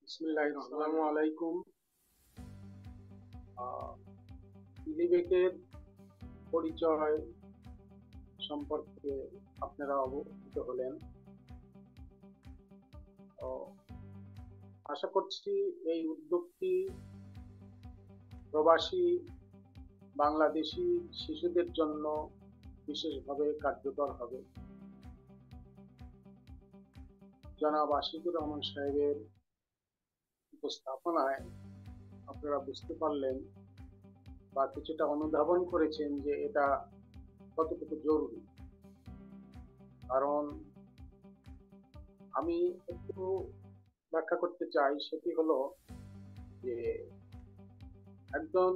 বিসমিল্লাহির আসসালামু আলাইকুম। আহ, ইলিবেকের পরিচয় সম্পর্কে আপনারা অবগত হলেন। তো আশা করছি এই উদ্যোগটি প্রবাসী বাংলাদেশি শিশুদের জন্য বিশেষভাবে কার্যকর হবে। জনাব আশিকুর রহমান সাহেবের উপস্থাপনায় আপনারা বুঝতে পারলেন বা কিছুটা অনুধাবন করেছেন যে এটা কতটুকু জরুরি। কারণ আমি একটু ব্যাখ্যা করতে চাই, সেটি হলো যে একজন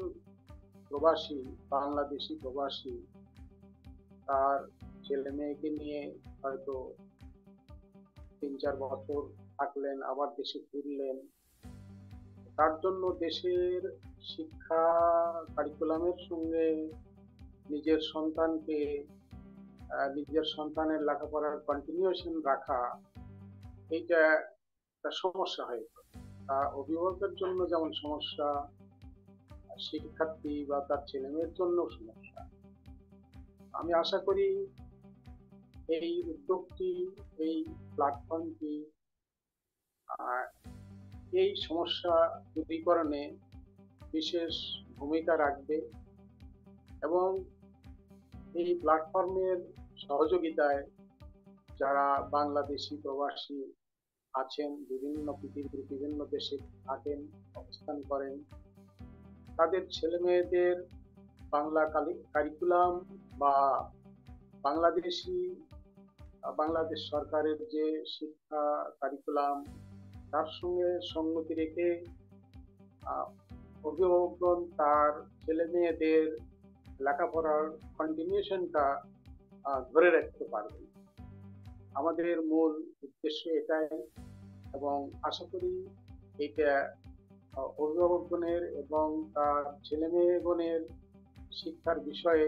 প্রবাসী, বাংলাদেশি প্রবাসী তার ছেলে মেয়েকে নিয়ে হয়তো 3-4 বছর থাকলেন, আবার দেশে ফিরলেন। তার জন্য দেশের শিক্ষা কারিকুলামের সঙ্গে নিজের সন্তানকে নিজের সন্তানের লেখাপড়ার কন্টিনিউশন রাখা, এইটা একটা সমস্যা হয়ে পড়ে। অভিভাবকের জন্য যেমন সমস্যা, শিক্ষার্থী বা তার ছেলে মেয়ের জন্য সমস্যা। আমি আশা করি এই উদ্যোগটি, এই প্ল্যাটফর্মটি এই সমস্যা দূরীকরণে বিশেষ ভূমিকা রাখবে এবং এই প্ল্যাটফর্মের সহযোগিতায় যারা বাংলাদেশি প্রবাসী আছেন, পৃথিবীর বিভিন্ন দেশে থাকেন, অবস্থান করেন, তাদের ছেলে মেয়েদের বাংলা কারিকুলাম বা বাংলাদেশি বাংলাদেশ সরকারের যে শিক্ষা কারিকুলাম তার সঙ্গে সঙ্গতি রেখে অভিভাবকগণ তার ছেলে মেয়েদের লেখাপড়ার কন্টিনিউশনটা ধরে রাখতে পারবেন। আমাদের মূল উদ্দেশ্য এটাই, এবং আশা করি এটা অভিভাবকগণের এবং তার ছেলে মেয়েগণের শিক্ষার বিষয়ে,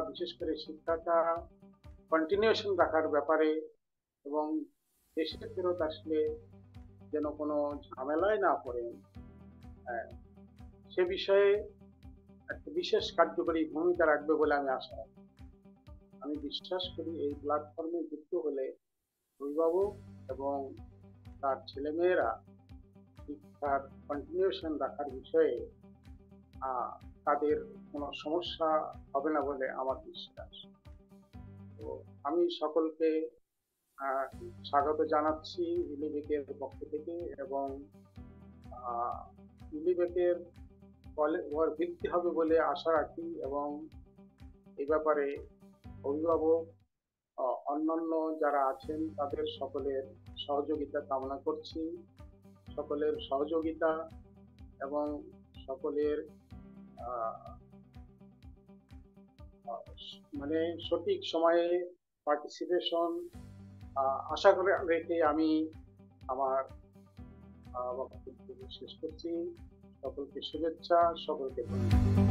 বিশেষ করে শিক্ষাটা কন্টিনিউশন রাখার ব্যাপারে এবং দেশে ফেরত আসলে যেন কোনো ঝামেলায় না পড়েন, সে বিষয়ে একটা বিশেষ কার্যকরী ভূমিকা রাখবে বলে আমি আশা রাখি। আমি বিশ্বাস করি এই প্ল্যাটফর্মে যুক্ত হলে অভিভাবক এবং তার ছেলেমেয়েরা শিক্ষার কন্টিনিউশন রাখার বিষয়ে তাদের কোনো সমস্যা হবে না বলে আমার বিশ্বাস। তো আমি সকলকে স্বাগত জানাচ্ছি ইলিবেকের পক্ষ থেকে, এবং ইলিবেকের বৃদ্ধি হবে বলে আশা রাখি, এবং এই ব্যাপারে অভিভাবক অন্যান্য যারা আছেন তাদের সকলের সহযোগিতা কামনা করছি। সকলের সহযোগিতা এবং সকলের মানে সঠিক সময়ে পার্টিসিপেশন আশা করে রেখে আমি আমার বক্তব্য শেষ করছি। সকলকে শুভেচ্ছা, সকলকে ধন্যবাদ।